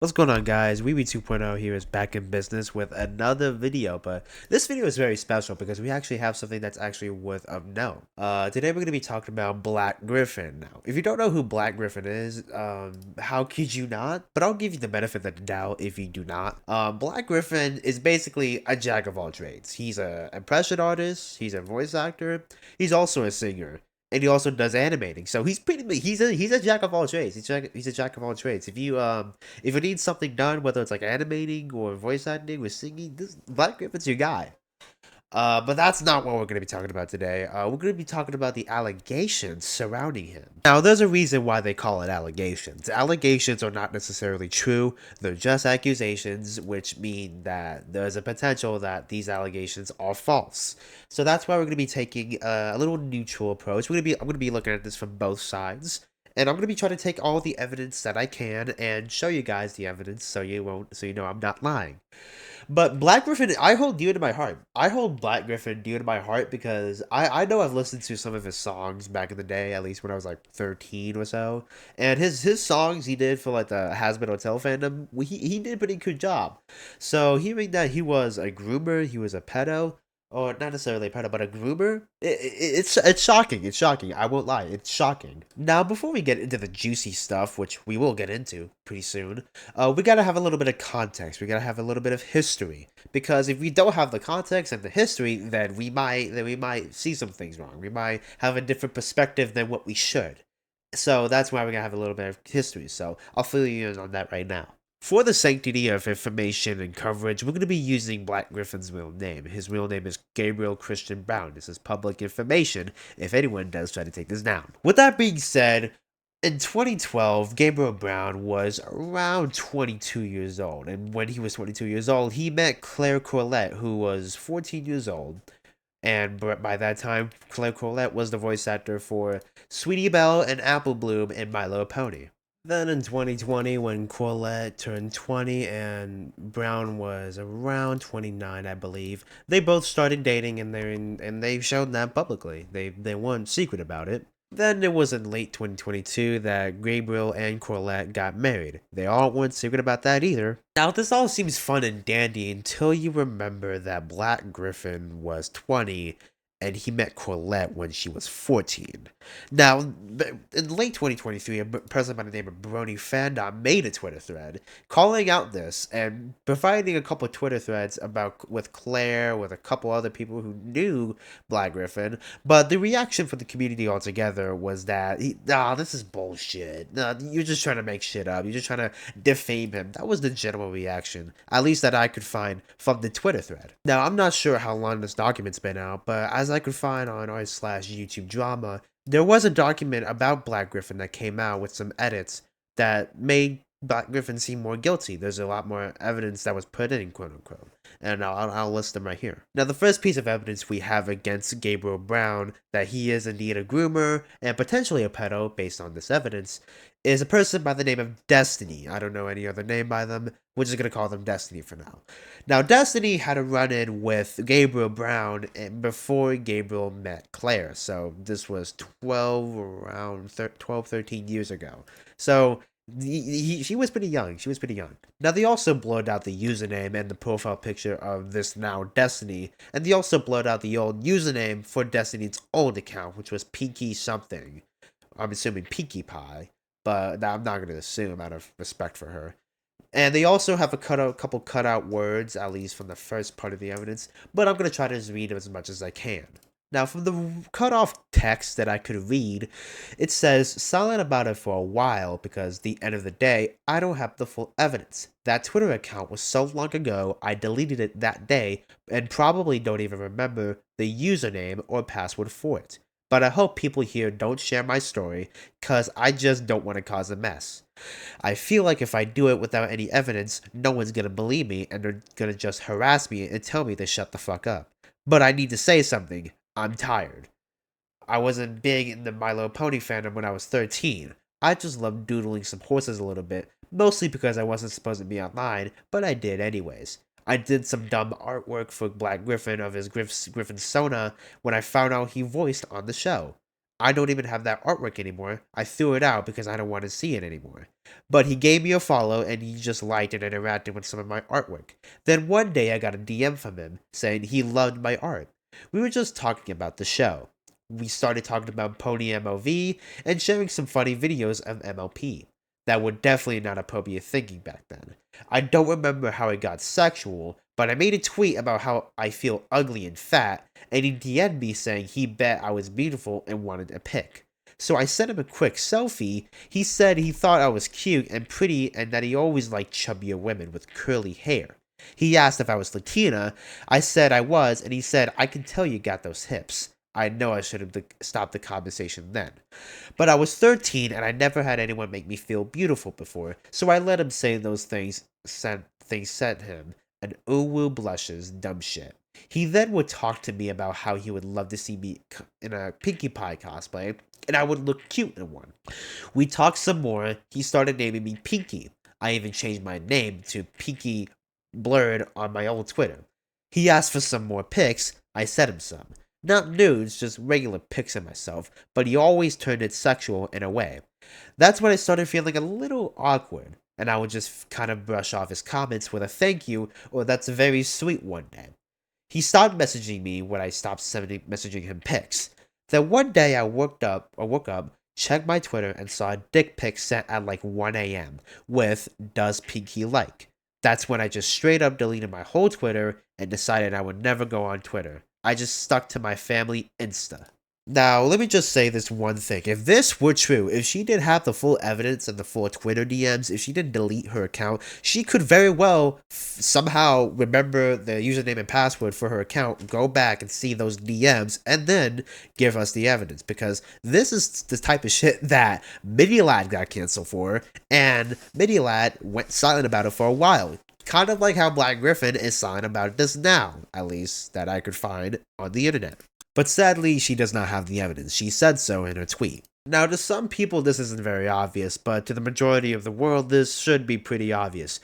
What's going on, guys? Weeby 2.0 here is back in business with another video, but this video is very special because we actually have something that's actually worth of note. Today we're going to be talking about Black Gryph0n. Now, if you don't know who Black Gryph0n is, how could you not? But I'll give you the benefit of the doubt if you do not. Black Gryph0n is basically a jack of all trades. He's an impression artist, he's a voice actor, he's also a singer. And he also does animating, so he's pretty. He's a jack of all trades. He's a jack of all trades. If you need something done, whether it's like animating or voice acting or singing, this Black Gryph0n's your guy. But that's not what we're going to be talking about today. We're going to be talking about the allegations surrounding him. Now, there's a reason why they call it allegations. Allegations are not necessarily true. They're just accusations, which mean that there's a potential that these allegations are false. So that's why we're going to be taking a little neutral approach. I'm going to be looking at this from both sides. And I'm going to be trying to take all the evidence that I can and show you guys the evidence so you know I'm not lying. But Black Gryph0n, I hold dear to my heart. I hold Black Gryph0n dear to my heart because I know I've listened to some of his songs back in the day, at least when I was like 13 or so. And his songs he did for like the Hazbin Hotel fandom, he did a pretty good job. So hearing that he was a groomer, he was a pedo, or not necessarily a pedo, but a groomer, it's shocking. It's shocking. I won't lie. It's shocking. Now, before we get into the juicy stuff, which we will get into pretty soon, we gotta have a little bit of context. We gotta have a little bit of history, because if we don't have the context and the history, then we might see some things wrong. We might have a different perspective than what we should. So that's why we're gonna have a little bit of history. So I'll fill you in on that right now. For the sanctity of information and coverage, we're going to be using Black Gryph0n's real name. His real name is Gabriel Christian Brown. This is public information if anyone does try to take this down. With that being said, in 2012, Gabriel Brown was around 22 years old. And when he was 22 years old, he met Claire Corlett, who was 14 years old. And by that time, Claire Corlett was the voice actor for Sweetie Belle and Apple Bloom in My Little Pony. Then in 2020, when Corlett turned 20 and Brown was around 29, I believe, they both started dating, and they showed that publicly. They weren't secret about it. Then it was in late 2022 that Gabriel and Corlett got married. They all weren't secret about that either. Now, this all seems fun and dandy until you remember that Black Gryph0n was 20 and he met Corlett when she was 14. Now, in late 2023, a person by the name of Gryph0n made a Twitter thread calling out this and providing a couple of Twitter threads about with Claire, with a couple other people who knew Black Gryph0n. But the reaction from the community altogether was that, this is bullshit. Nah, you're just trying to make shit up. You're just trying to defame him. That was the general reaction, at least that I could find from the Twitter thread. Now, I'm not sure how long this document's been out, but as I could find on r/YouTube drama, there was a document about Black Gryph0n that came out with some edits that made Black Gryph0n seem more guilty. There's a lot more evidence that was put in, quote unquote, and I'll list them right here. Now, the first piece of evidence we have against Gabriel Brown that he is indeed a groomer and potentially a pedo, based on this evidence, is a person by the name of Destiny. I don't know any other name by them. We're just gonna call them Destiny for now. Now, Destiny had a run-in with Gabriel Brown before Gabriel met Claire, so this was 12, 13 years ago. So she was pretty young. She was pretty young. Now, they also blurred out the username and the profile picture of this now Destiny, and they also blurred out the old username for Destiny's old account, which was Pinky something. I'm assuming Pinkie Pie, but I'm not going to assume out of respect for her. And they also have a couple cutout words, at least from the first part of the evidence, but I'm going to try to just read them as much as I can. Now, from the cut-off text that I could read, it says, silent about it for a while because, the end of the day, I don't have the full evidence. That Twitter account was so long ago, I deleted it that day, and probably don't even remember the username or password for it. But I hope people here don't share my story, cause I just don't want to cause a mess. I feel like if I do it without any evidence, no one's gonna believe me and they're gonna just harass me and tell me to shut the fuck up. But I need to say something. I'm tired. I wasn't big in the My Little Pony fandom when I was 13. I just loved doodling some horses a little bit, mostly because I wasn't supposed to be online, but I did anyways. I did some dumb artwork for Black Gryph0n of his Gryph0n Sona when I found out he voiced on the show. I don't even have that artwork anymore. I threw it out because I don't want to see it anymore. But he gave me a follow and he just liked and interacted with some of my artwork. Then one day I got a DM from him saying he loved my art. We were just talking about the show. We started talking about Pony MLV and sharing some funny videos of MLP. That were definitely not appropriate thinking back then. I don't remember how it got sexual, but I made a tweet about how I feel ugly and fat, and he DM'd me saying he bet I was beautiful and wanted a pic. So I sent him a quick selfie. He said he thought I was cute and pretty and that he always liked chubbier women with curly hair. He asked if I was Latina. I said I was, and he said, I can tell you got those hips. I know I should have stopped the conversation then. But I was 13 and I never had anyone make me feel beautiful before, so I let him say those said him, and uwu blushes, dumb shit. He then would talk to me about how he would love to see me in a Pinkie Pie cosplay, and I would look cute in one. We talked some more. He started naming me Pinky. I even changed my name to Pinky Blurred on my old Twitter. He asked for some more pics. I sent him some. Not nudes, just regular pics of myself, but he always turned it sexual in a way. That's when I started feeling a little awkward, and I would just kind of brush off his comments with a thank you or that's very sweet one day. He stopped messaging me when I stopped messaging him pics. Then one day I woke up, checked my Twitter, and saw a dick pic sent at like 1 a.m. with "Does Pinky like?" That's when I just straight up deleted my whole Twitter and decided I would never go on Twitter. I just stuck to my family Insta. Now, let me just say this one thing. If this were true, if she did have the full evidence and the full Twitter DMs, if she didn't delete her account, she could very well somehow remember the username and password for her account, go back and see those DMs, and then give us the evidence. Because this is the type of shit that Mini-Lad got canceled for, and Mini-Lad went silent about it for a while. Kind of like how Black Gryph0n is silent about this now, at least that I could find on the internet. But sadly, she does not have the evidence. She said so in her tweet. Now, to some people, this isn't very obvious, but to the majority of the world, this should be pretty obvious.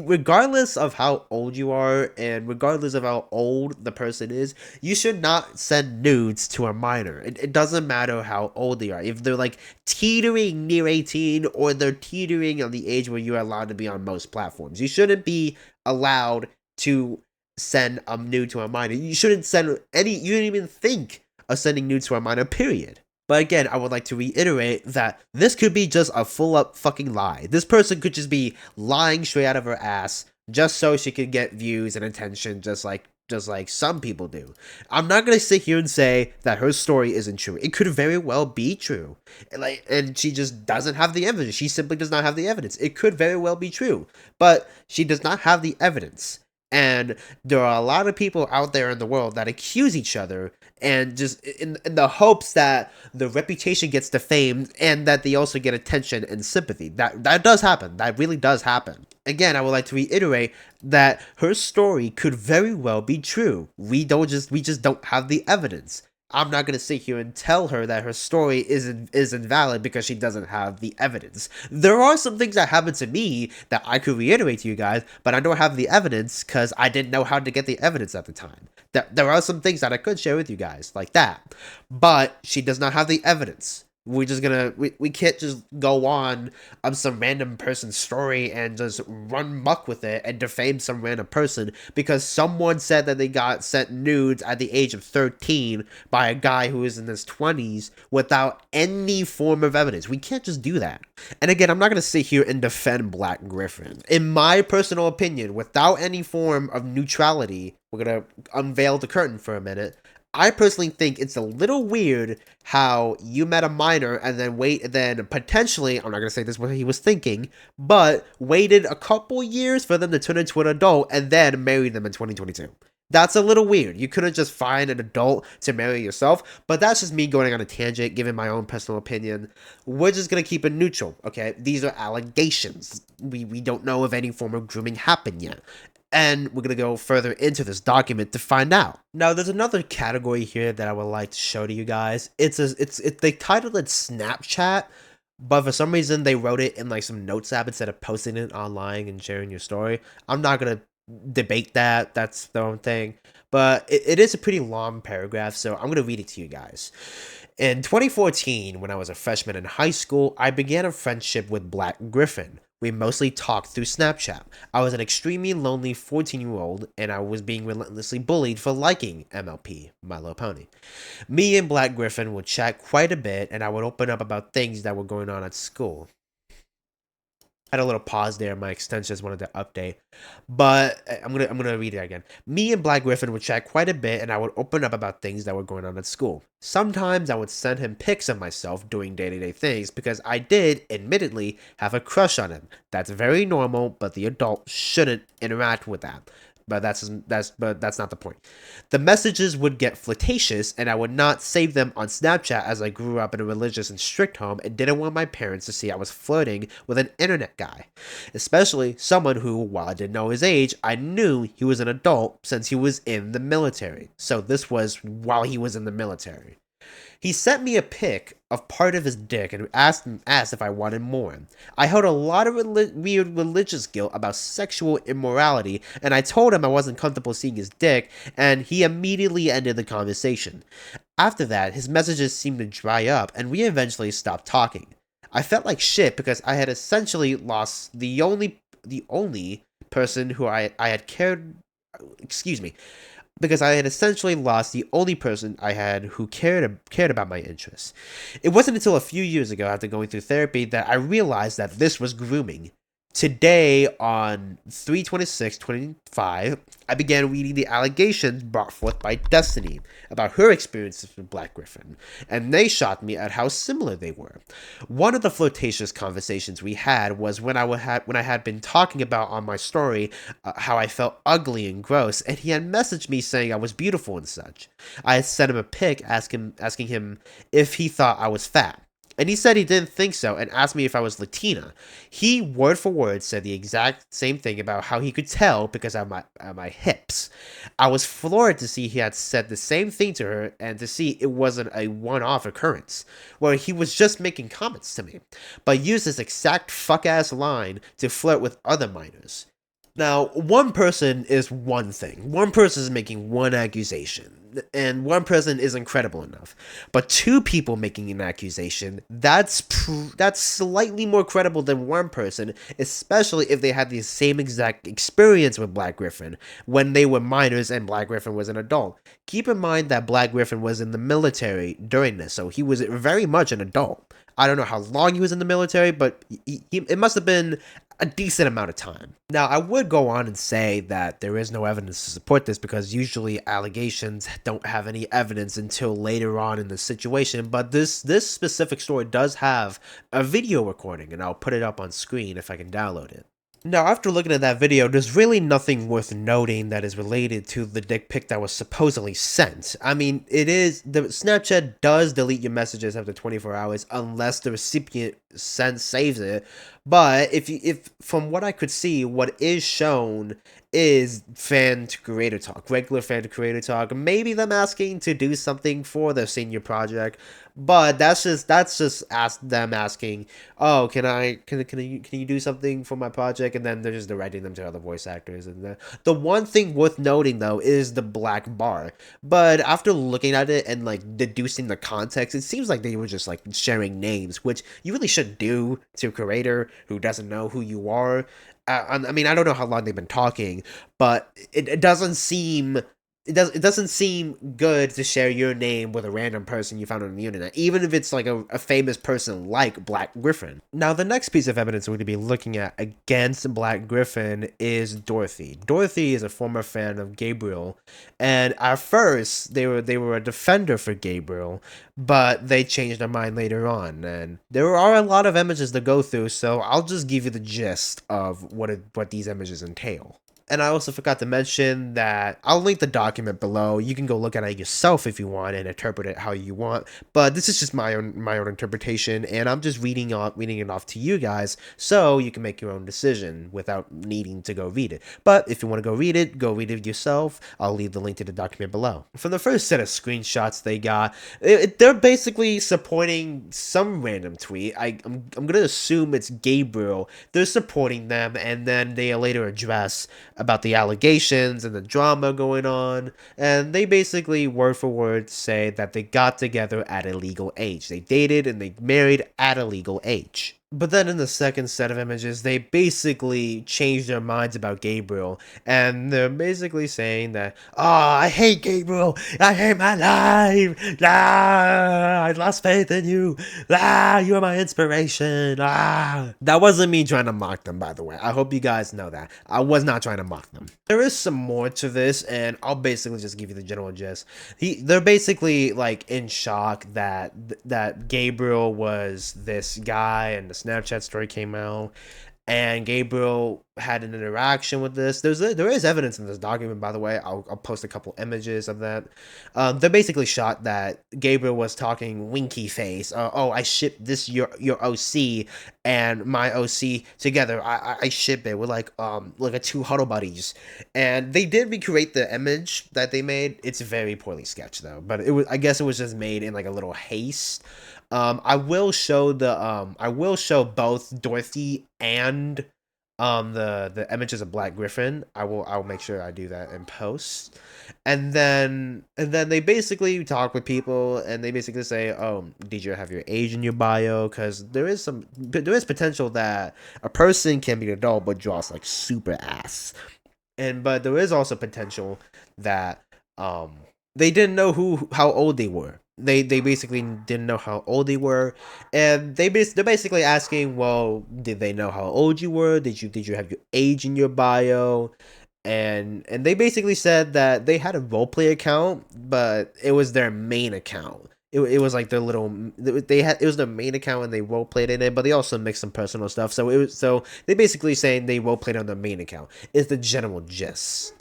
Regardless of how old you are, and regardless of how old the person is, you should not send nudes to a minor. It doesn't matter how old they are. If they're like teetering near 18, or they're teetering on the age where you're allowed to be on most platforms, you shouldn't be allowed to send a nude to a minor. You shouldn't send any, you didn't even think of sending nudes to a minor, period. But again, I would like to reiterate that this could be just a full up fucking lie. This person could just be lying straight out of her ass just so she could get views and attention, just like some people do. I'm not gonna sit here and say that her story isn't true. It could very well be true. And she just doesn't have the evidence. She simply does not have the evidence. It could very well be true, but she does not have the evidence. And there are a lot of people out there in the world that accuse each other and just in the hopes that the reputation gets defamed and that they also get attention and sympathy. That does happen. That really does happen. Again, I would like to reiterate that her story could very well be true. We just don't have the evidence. I'm not going to sit here and tell her that her story isn't invalid because she doesn't have the evidence. There are some things that happened to me that I could reiterate to you guys, but I don't have the evidence because I didn't know how to get the evidence at the time. There are some things that I could share with you guys like that, but she does not have the evidence. We can't just go on some random person's story and just run muck with it and defame some random person because someone said that they got sent nudes at the age of 13 by a guy who is in his 20s without any form of evidence. We can't just do that. And again, I'm not going to sit here and defend Black Gryph0n. In my personal opinion, without any form of neutrality, we're going to unveil the curtain for a minute. I personally think it's a little weird how you met a minor and then potentially, I'm not going to say this is what he was thinking, but waited a couple years for them to turn into an adult and then married them in 2022. That's a little weird. You couldn't just find an adult to marry yourself, but that's just me going on a tangent, giving my own personal opinion. We're just going to keep it neutral, okay? These are allegations. We don't know if any form of grooming happened yet. And we're going to go further into this document to find out. Now, there's another category here that I would like to show to you guys. They titled it Snapchat, but for some reason they wrote it in like some notes app instead of posting it online and sharing your story. I'm not going to debate that. That's their own thing. But it is a pretty long paragraph, so I'm going to read it to you guys. In 2014, when I was a freshman in high school, I began a friendship with Gryph0n. We mostly talked through Snapchat. I was an extremely lonely 14-year-old, and I was being relentlessly bullied for liking MLP, My Little Pony. Me and Gryph0n would chat quite a bit, and I would open up about things that were going on at school. Had a little pause there. My extensions wanted to update, but I'm gonna read it again. Me and Gryph0n would chat quite a bit, and I would open up about things that were going on at school. Sometimes I would send him pics of myself doing day-to-day things because I did, admittedly, have a crush on him. That's very normal, but the adult shouldn't interact with that. But that's not the point. The messages would get flirtatious, and I would not save them on Snapchat as I grew up in a religious and strict home and didn't want my parents to see I was flirting with an internet guy. Especially someone who, while I didn't know his age, I knew he was an adult since he was in the military. So this was while he was in the military. He sent me a pic of part of his dick and asked if I wanted more. I held a lot of weird religious guilt about sexual immorality, and I told him I wasn't comfortable seeing his dick, and he immediately ended the conversation. After that, his messages seemed to dry up, and we eventually stopped talking. I felt like shit because I had essentially lost the only person who I had cared. Excuse me, because I had essentially lost the only person I had who cared about my interests. It wasn't until a few years ago, after going through therapy, that I realized that this was grooming. Today, on 3/26/25, I began reading the allegations brought forth by Destiny about her experiences with Gryph0n, and they shocked me at how similar they were. One of the flirtatious conversations we had was when I had been talking about on my story how I felt ugly and gross, and he had messaged me saying I was beautiful and such. I had sent him a pic asking him if he thought I was fat. And he said he didn't think so and asked me if I was Latina. He, word for word, said the exact same thing about how he could tell because of my hips. I was floored to see he had said the same thing to her and to see it wasn't a one-off occurrence, where he was just making comments to me, but used this exact fuck-ass line to flirt with other minors. Now, one person is one thing. One person is making one accusation, and one person is incredible enough. But two people making an accusation, that's slightly more credible than one person, especially if they had the same exact experience with Gryph0n when they were minors and Gryph0n was an adult. Keep in mind that Gryph0n was in the military during this, so he was very much an adult. I don't know how long he was in the military, but it must have been a decent amount of time. Now, I would go on and say that there is no evidence to support this because usually allegations don't have any evidence until later on in the situation, but this specific story does have a video recording, and I'll put it up on screen if I can download it. Now, after looking at that video, there's really nothing worth noting that is related to the dick pic that was supposedly sent. I mean, Snapchat does delete your messages after 24 hours unless the recipient saves it. But if from what I could see, what is shown is fan to creator talk, regular fan to creator talk. Maybe them asking to do something for their senior project, but that's just them asking, oh, can you do something for my project? And then they're just directing them to other voice actors. And the one thing worth noting though is the black bar. But after looking at it and like deducing the context, it seems like they were just like sharing names, which you really shouldn't do to a creator who doesn't know who you are. I mean, I don't know how long they've been talking, but it doesn't seem good to share your name with a random person you found on the internet, even if it's like a famous person like Gryph0n. Now, the next piece of evidence we're going to be looking at against Gryph0n is Dorothy. Dorothy is a former fan of Gabriel, and at first they were a defender for Gabriel, but they changed their mind later on, and there are a lot of images to go through, so I'll just give you the gist of what these images entail. And I also forgot to mention that I'll link the document below. You can go look at it yourself if you want and interpret it how you want. But this is just my own interpretation, and I'm just reading it off to you guys so you can make your own decision without needing to go read it. But if you want to go read it yourself. I'll leave the link to the document below. From the first set of screenshots they got, they're basically supporting some random tweet. I'm gonna assume it's Gabriel. They're supporting them, and then they later address about the allegations and the drama going on, and they basically word for word say that they got together at a legal age. They dated and they married at a legal age. But then in the second set of images, they basically changed their minds about Gabriel, and they're basically saying that, oh, I hate Gabriel, I hate my life, I lost faith in you, you are my inspiration, That wasn't me trying to mock them, by the way. I hope you guys know that. I was not trying to mock them. There is some more to this, and I'll basically just give you the general gist. They're basically like in shock that Gabriel was this guy, and the Snapchat story came out, and Gabriel had an interaction with this. There is evidence in this document, by the way. I'll post a couple images of that. They basically shot that Gabriel was talking winky face. Oh, I shipped this your OC and my OC together. I ship it. We're like a two huddle buddies, and they did recreate the image that they made. It's very poorly sketched though, but I guess it was just made in like a little haste. I will show both Dorothy and the images of Black Gryph0n. I'll make sure I do that in post. And then they basically talk with people, and they basically say, oh, did you have your age in your bio? Because there is potential that a person can be an adult but draws like super ass. But there is also potential that they didn't know how old they were. They basically didn't know how old they were, and they're basically asking, well, did they know how old you were? Did you have your age in your bio? And they basically said that they had a roleplay account, but it was their main account. It was like their little it was their main account, and they roleplayed in it, but they also mixed some personal stuff. So they basically saying they roleplayed on their main account is the general gist.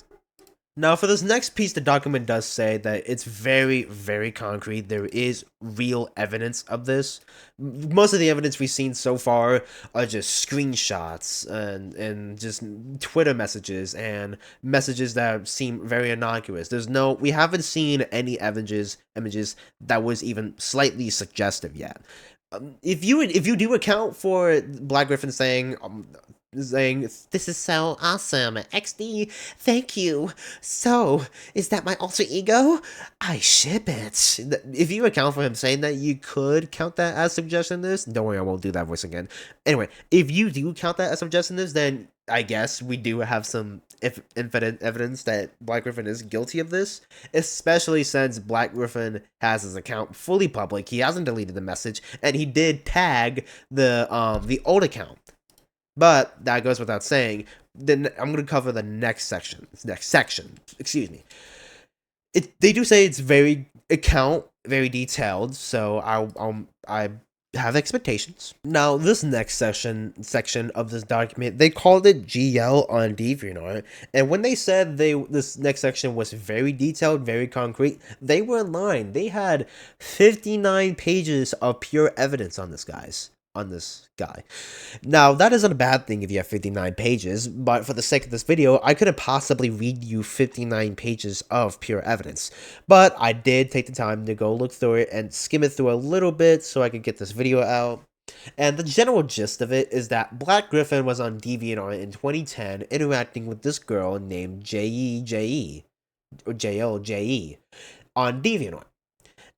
Now, for this next piece, the document does say that it's very, very concrete. There is real evidence of this. Most of the evidence we've seen so far are just screenshots and just Twitter messages and messages that seem very innocuous. We haven't seen any images that was even slightly suggestive yet. If you do account for Black Gryph0n saying this is so awesome, XD, thank you. So, is that my alter ego? I ship it. If you account for him saying that, you could count that as suggesting this. Don't worry, I won't do that voice again. Anyway, if you do count that as suggesting this, then I guess we do have some infinite evidence that Black Gryph0n is guilty of this, especially since Black Gryph0n has his account fully public. He hasn't deleted the message, and he did tag the old account. But that goes without saying. Then I'm gonna cover the next section. Excuse me. They do say it's very detailed. So I have expectations. Now this next section of this document, they called it GL on Gryph0n, and when they said this next section was very detailed, very concrete, they were in line. They had 59 pages of pure evidence on this guy. Now, that isn't a bad thing if you have 59 pages, but for the sake of this video, I couldn't possibly read you 59 pages of pure evidence. But I did take the time to go look through it and skim it through a little bit so I could get this video out. And the general gist of it is that Black Gryph0n was on DeviantArt in 2010 interacting with this girl named JE or JLJE on DeviantArt.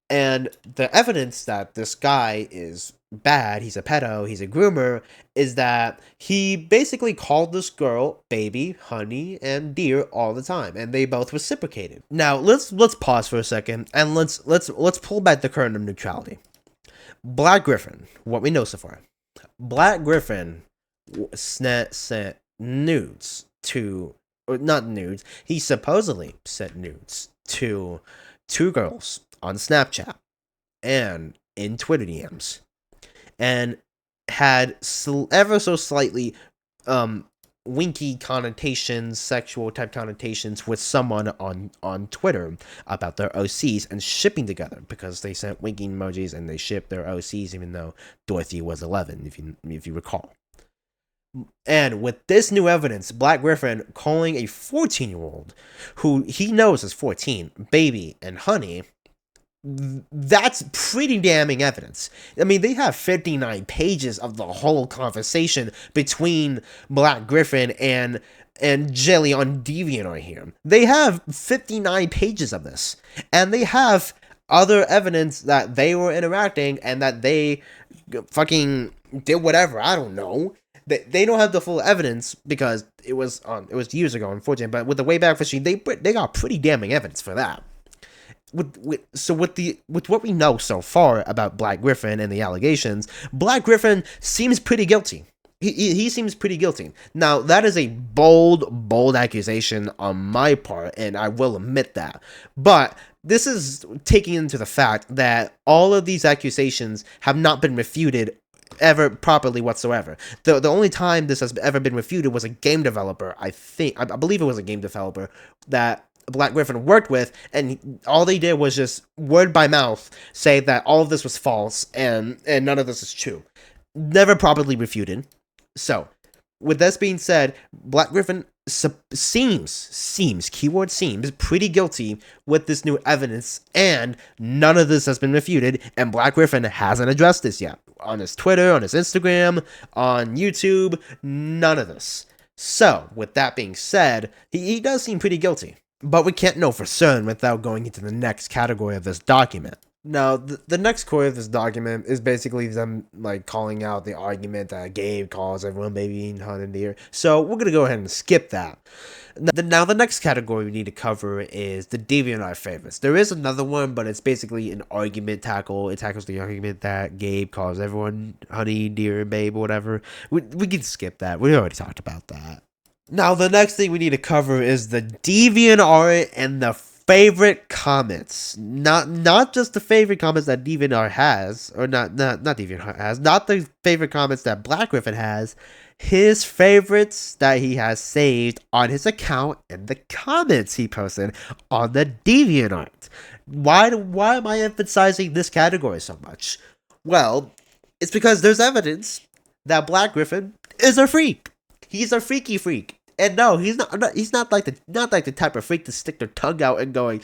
And the evidence that this guy is bad, he's a pedo, he's a groomer, is that he basically called this girl baby, honey, and dear all the time, and they both reciprocated. Now let's pause for a second and let's pull back the curtain of neutrality. Black Gryph0n, what we know so far, Black Gryph0n sent nudes to, or not nudes, he supposedly sent nudes to two girls on Snapchat and in Twitter DMs, and had ever so slightly winky connotations, sexual type connotations with someone on Twitter about their OCs and shipping together, because they sent winking emojis and they shipped their OCs even though Dorothy was 11, if you recall. And with this new evidence, Black Gryph0n calling a 14-year-old who he knows is 14 baby and honey That's pretty damning evidence. I mean, they have 59 pages of the whole conversation between Black Gryph0n and Jelly on DeviantArt here. They have 59 pages of this, and they have other evidence that they were interacting and that they fucking did whatever. I don't know. They don't have the full evidence because it was years ago, unfortunately. But with the Wayback Machine, they got pretty damning evidence for that. With what we know so far about Black Gryph0n and the allegations, Black Gryph0n seems pretty guilty. He seems pretty guilty. Now, that is a bold accusation on my part, and I will admit that. But this is taking into the fact that all of these accusations have not been refuted ever properly whatsoever. The only time this has ever been refuted was a game developer, I believe it was a game developer that Black Gryph0n worked with, and all they did was just word by mouth say that all of this was false and none of this is true. Never properly refuted. So, with this being said, Black Gryph0n seems, keyword seems, pretty guilty with this new evidence, and none of this has been refuted, and Black Gryph0n hasn't addressed this yet. On his Twitter, on his Instagram, on YouTube, none of this. So, with that being said, he does seem pretty guilty. But we can't know for certain without going into the next category of this document. Now, the next core of this document is basically them, like, calling out the argument that Gabe calls everyone baby and hunt and deer. So, we're gonna go ahead and skip that. Now, the next category we need to cover is the DeviantArt favorites. There is another one, but it's basically an argument tackle. It tackles the argument that Gabe calls everyone honey, deer, and babe, or whatever. We can skip that. We already talked about that. Now, the next thing we need to cover is the DeviantArt and the favorite comments. Not just the favorite comments that DeviantArt has, or not DeviantArt has, not the favorite comments that Black Gryph0n has, his favorites that he has saved on his account and the comments he posted on the DeviantArt. Why am I emphasizing this category so much? Well, it's because there's evidence that Black Gryph0n is a freak. He's a freaky freak. And no, he's not like the type of freak to stick their tongue out and going,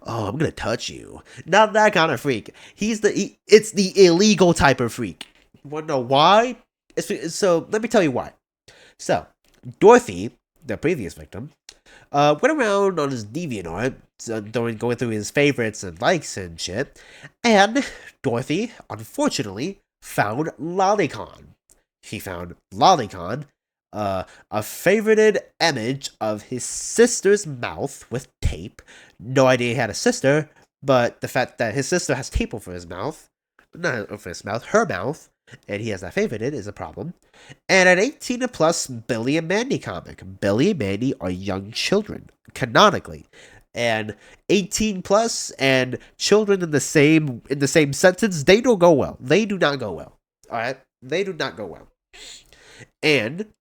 "Oh, I'm gonna touch you." Not that kind of freak. It's the illegal type of freak. You wanna know why? So let me tell you why. So Dorothy, the previous victim, went around on his DeviantArt, going through his favorites and likes and shit, and Dorothy, unfortunately, found Lolicon. She found Lolicon. A favorited image of his sister's mouth with tape. No idea he had a sister, but the fact that his sister has tape over his mouth, not over his mouth, her mouth, and he has that favorited is a problem. And an 18 and plus Billy and Mandy comic. Billy and Mandy are young children, canonically. And 18 plus and children in the same sentence, they don't go well. They do not go well. Alright? They do not go well. And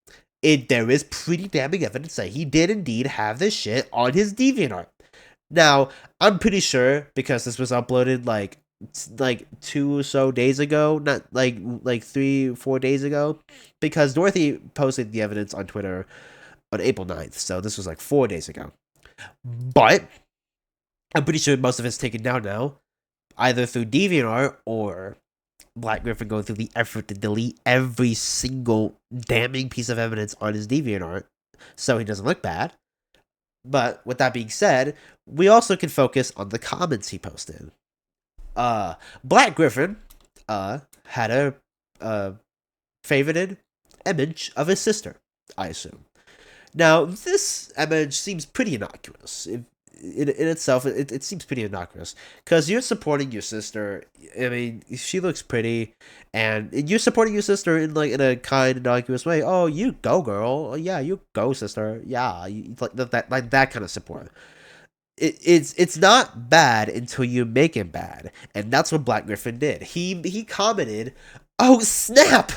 there is pretty damning evidence that he did indeed have this shit on his DeviantArt. Now, I'm pretty sure, because this was uploaded like 2 or so days ago, not like 3-4 days ago, because Dorothy posted the evidence on Twitter on April 9th, so this was like 4 days ago. But I'm pretty sure most of it's taken down now, either through DeviantArt or Black Gryph0n going through the effort to delete every single damning piece of evidence on his DeviantArt so he doesn't look bad. But with that being said, we also can focus on the comments he posted. Black Gryph0n had a favorited image of his sister, I assume. Now, this image seems pretty innocuous. In itself, it seems pretty innocuous, because you're supporting your sister. I mean, she looks pretty, and you're supporting your sister in a kind, innocuous way. Oh, you go, girl. Oh, yeah, you go, sister. Yeah, like that kind of support. It's not bad until you make it bad, and that's what Black Gryph0n did. He commented, "Oh snap,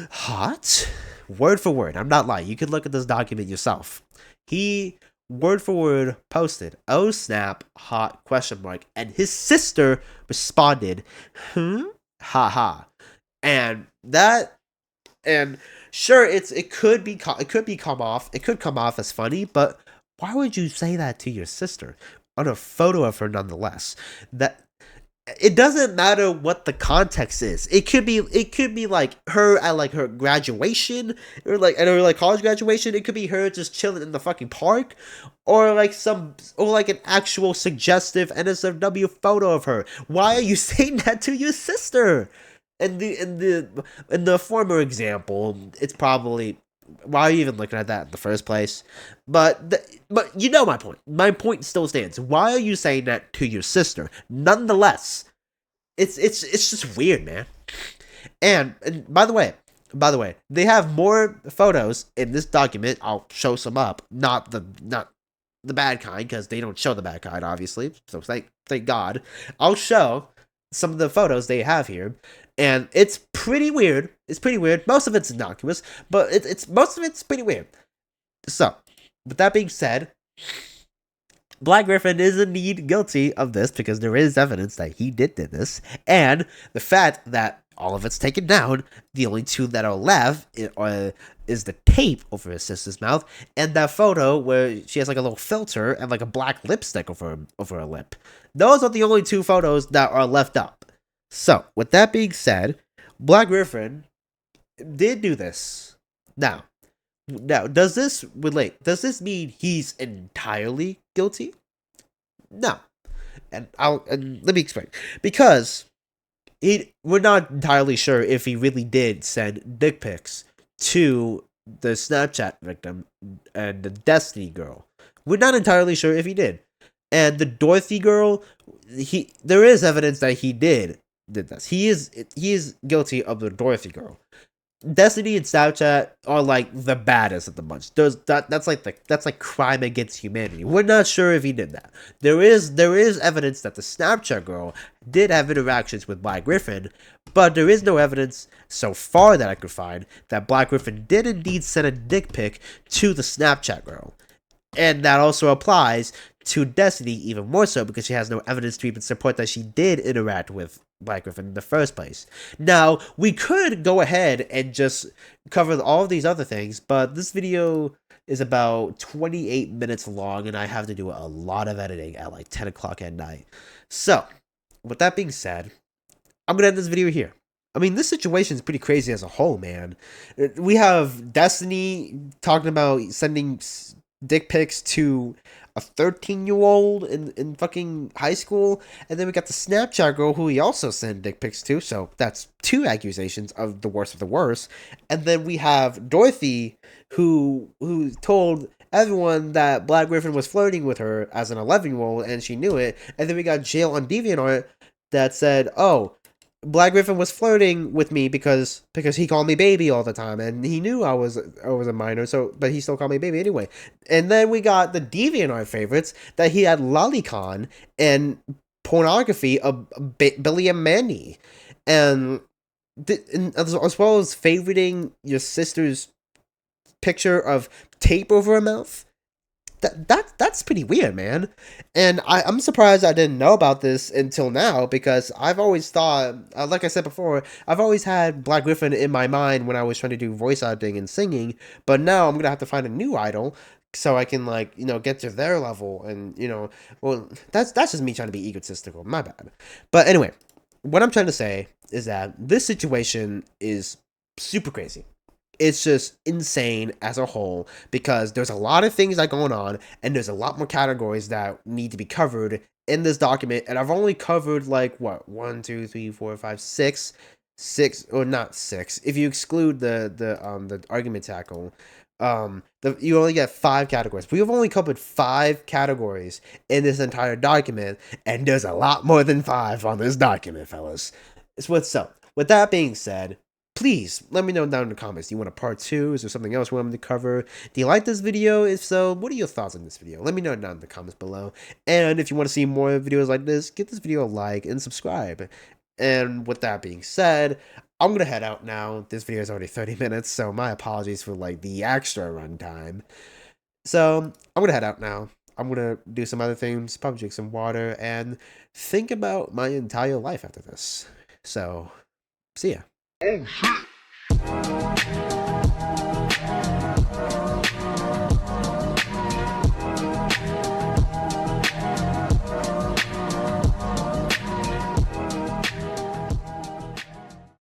hot." Word for word. I'm not lying. You can look at this document yourself. He word for word posted, "Oh snap, hot, question mark," and his sister responded, haha. And sure, it could come off as funny, but why would you say that to your sister on a photo of her nonetheless? it doesn't matter what the context is. It could be like her at like her graduation, or like at her like college graduation. It could be her just chilling in the fucking park, or like an actual suggestive NSFW photo of her. Why are you saying that to your sister? In the former example, it's probably, why are you even looking at that in the first place? But you know my point. My point still stands. Why are you saying that to your sister? Nonetheless, it's just weird, man. And by the way, they have more photos in this document. I'll show some up. Not the bad kind, because they don't show the bad kind, obviously. So thank God. I'll show some of the photos they have here, and it's pretty weird. It's pretty weird. Most of it's innocuous, but it's most of it's pretty weird. So, with that being said, Black Gryph0n is indeed guilty of this, because there is evidence that he did this, and the fact that all of it's taken down, the only two that are left is the tape over his sister's mouth, and that photo where she has like a little filter and like a black lipstick over her lip. Those are the only two photos that are left up. So, with that being said, Black Gryph0n did do this. Now, does this relate? Does this mean he's entirely guilty? No. And let me explain. Because we're not entirely sure if he really did send dick pics to the Snapchat victim and the Destiny girl. We're not entirely sure if he did. And the Dorothy girl, there is evidence that he did this. He is guilty of the Dorothy girl. Destiny and Snapchat are like the baddest of the bunch. That's like crime against humanity. We're not sure if he did that. There is evidence that the Snapchat girl did have interactions with Black Gryph0n, but there is no evidence so far that I could find that Black Gryph0n did indeed send a dick pic to the Snapchat girl. And that also applies to Destiny even more so, because she has no evidence to even support that she did interact with Black Gryph0n in the first place. Now, we could go ahead and just cover all of these other things, but this video is about 28 minutes long, and I have to do a lot of editing at like 10 o'clock at night. So, with that being said, I'm going to end this video here. I mean, this situation is pretty crazy as a whole, man. We have Destiny talking about sending dick pics to a 13-year-old in fucking high school, and then we got the Snapchat girl who he also sent dick pics to, so that's two accusations of the worst, and then we have Dorothy who told everyone that Black Gryph0n was flirting with her as an 11-year-old, and she knew it, and then we got Jail on DeviantArt that said, oh, Black Gryph0n was flirting with me because he called me baby all the time, and he knew I was a minor, but he still called me baby anyway. And then we got the DeviantArt favorites that he had lolicon and pornography of Billy and Mandy, and as well as favoriting your sister's picture of tape over her mouth. That's pretty weird, man. And I'm surprised I didn't know about this until now, because I've always thought, like I said before, I've always had Black Gryph0n in my mind when I was trying to do voice acting and singing, but now I'm gonna have to find a new idol so I can, like, get to their level, and, well, that's just me trying to be egotistical, my bad. But anyway, what I'm trying to say is that this situation is super crazy. It's just insane as a whole, because there's a lot of things that are going on, and there's a lot more categories that need to be covered in this document, and I've only covered like what 1, 2, 3, 4, 5, 6, or not 6 if you exclude the argument tackle. You only get 5 categories. We have only covered 5 categories in this entire document, and there's a lot more than 5 on this document, fellas. It's what's up. With that being said, please let me know down in the comments. Do you want a part 2? Is there something else you want me to cover? Do you like this video? If so, what are your thoughts on this video? Let me know down in the comments below. And if you want to see more videos like this, give this video a like and subscribe. And with that being said, I'm gonna head out now. This video is already 30 minutes, so my apologies for like the extra runtime. So I'm gonna head out now. I'm gonna do some other things, probably drink some water, and think about my entire life after this. So, see ya. Oh shit!